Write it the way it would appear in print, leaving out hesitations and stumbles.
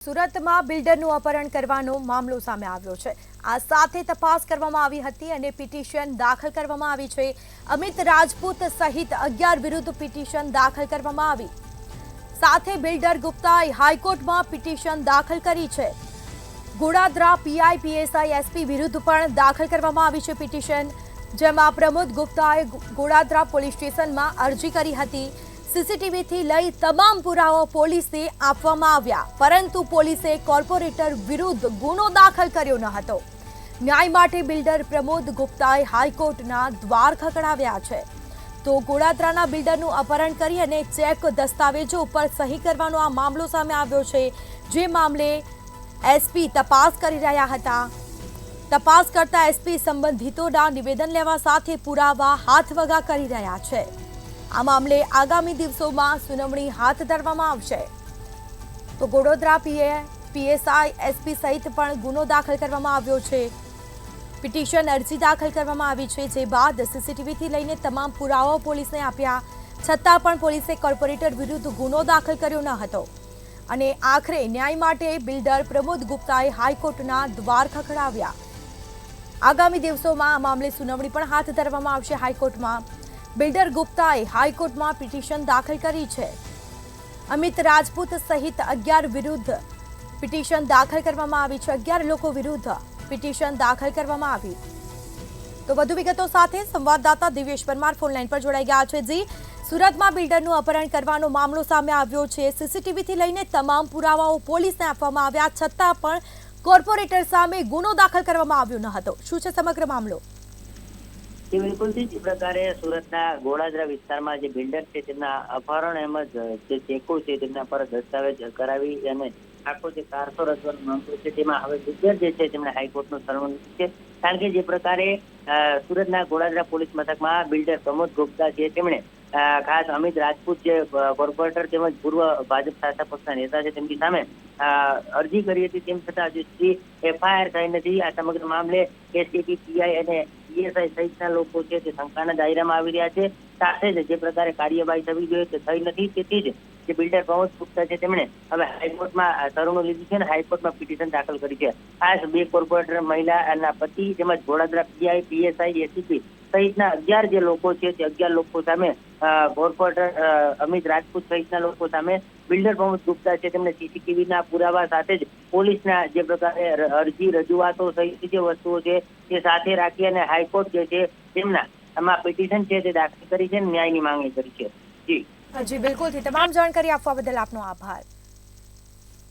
સુરતમાં બિલ્ડરનું અપહરણ કરવાનો મામલો સામે આવ્યો છે। આ સાથે તપાસ કરવામાં આવી હતી અને પિટિશન દાખલ કરવામાં આવી છે। અમિત રાજપૂત સહિત 11 વિરુદ્ધ પિટિશન દાખલ કરવામાં આવી। સાથે બિલ્ડર ગુપ્તાએ હાઈકોર્ટમાં પિટિશન દાખલ કરી છે। ગોડાદરા પીઆઈ પીએસઆઈ એસપી વિરુદ્ધ પણ દાખલ કરવામાં આવી છે પિટિશન, જેમાં પ્રમોદ ગુપ્તાએ ગોડાદરા પોલીસ સ્ટેશનમાં અરજી કરી હતી। सीसीटीवी થી લઈ તમામ પુરાવા પોલીસને આપવામાં આવ્યા, પરંતુ પોલીસે કોર્પોરેટર વિરુદ્ધ ગુનો દાખલ કર્યો ન હતો। ન્યાય માટે બિલ્ડર પ્રમોદ ગુપ્તાએ હાઈકોર્ટના દ્વાર ખખડાવ્યા છે। તો ગોડાદરાના બિલ્ડરનું અપહરણ કરી અને ચેક દસ્તાવેજો ઉપર સહી કરવાનો આ મામલો સામે આવ્યો છે, જે મામલે એસપી તપાસ કરી રહ્યા હતા। તપાસ કરતા એસપી સંબંધિતોના નિવેદન લેવા સાથે પુરાવા હાથવગા કરી રહ્યા છે। આ મામલે આગામી દિવસોમાં સુનાવણી હાથ ધરવામાં આવશે। તો ગોડાદરા પીએસઆઈ એસપી સહિત પણ ગુનો દાખલ કરવામાં આવ્યો છે। પિટિશન અરજી દાખલ કરવામાં આવી છે, જે બાદ સીસીટીવીથી લઈને તમામ પુરાવાઓ પોલીસને આપ્યા, છતાં પણ પોલીસે કોર્પોરેટર વિરુદ્ધ ગુનો દાખલ કર્યો ન હતો અને આખરે ન્યાય માટે બિલ્ડર પ્રમોદ ગુપ્તાએ હાઈકોર્ટના દ્વાર ખખડાવ્યા। આગામી દિવસોમાં આ મામલે સુનાવણી પણ હાથ ધરવામાં આવશે હાઈકોર્ટમાં। બિલ્ડર ગુપ્તાએ હાઈકોર્ટમાં પિટિશન દાખલ કરી છે। અમિત રાજપૂત સહિત 11 વિરુદ્ધ પિટિશન દાખલ કરવામાં આવી છે। 11 લોકો વિરુદ્ધ પિટિશન દાખલ કરવામાં આવી। તો વધુ વિગતો સાથે સંવાદદાતા દિવ્યેશ પરમાર ફોનલાઈન પર જોડાઈ ગયા છે। જી, સુરતમાં બિલ્ડરનું અપહરણ કરવાનો મામલો સામે આવ્યો છે। સીસીટીવીથી લઈને તમામ પુરાવાઓ પોલીસને આપવામાં આવ્યા, છતાં પણ કોર્પોરેટર સામે ગુનો દાખલ કરવામાં આવ્યો ન હતો। શું છે સમગ્ર મામલો? બિલકુલ જે પ્રકારે સુરતના ગોડાદરા વિસ્તારમાં જે બિલ્ડર છે તેમના અપહરણ એમજ જે ચેકો છે તેમના પર દસ્તાવેજ કરાવી અને આખો જે કારસો રચવાનો મામલો છે તેમાં હવે બિલ્ડર જે છે તેમણે હાઈકોર્ટનું શરણ લીધું છે। કારણ કે જે પ્રકારે સુરતના ગોડાદરા પોલીસ મથકમાં બિલ્ડર પ્રમોદ ગુપ્તા છે તેમણે ખાસ અમિત રાજપૂત જે કોર્પોરેટર તેમજ પૂર્વ ભાજપ શાસક પક્ષના નેતા છે તેમની સામે અરજી કરી હતી, તેમ છતાં હજુ સુધી એફઆઈઆર થઈ નથી। આ સમગ્ર મામલે એસપી પીઆઈ અને પીએસઆઈ સહિતના લોકો છે તે શંકાના દાયરામાં આવી રહ્યા છે। સાથે જ જે પ્રકારે કાર્યવાહી થવી જોઈએ તે થઈ નથી, તેથી જ જે બિલ્ડર પ્રમોદ ગુપ્તા છે તેમણે હવે હાઈકોર્ટમાં શરણું લીધું છે અને હાઈકોર્ટમાં પિટિશન દાખલ કરી છે। ખાસ 2 કોર્પોરેટર મહિલાના પતિ તેમજ ગોડાદરા પીઆઈ પીએસઆઈ એસીપી સહિતના 11 જે લોકો છે તે 11 લોકો સામે કોર્પોરેટર અમિત રાજપૂત સહિતના લોકો સામે બિલ્ડર પ્રમોદ ગુપ્તા છે તેમણે સીસીટીવીના પુરાવા સાથે જ પોલીસના જે પ્રકારે અરજી રજૂઆતો સહિત જે વસ્તુઓ છે તે સાથે રાખી અને હાઈકોર્ટ જે છે તેમના આમાં પિટિશન છે તે દાખલ કરી છે અને ન્યાયની માંગણી કરી છે। જી બિલકુલથી તમામ જાણકારી આપવા બદલ આપનો આભાર।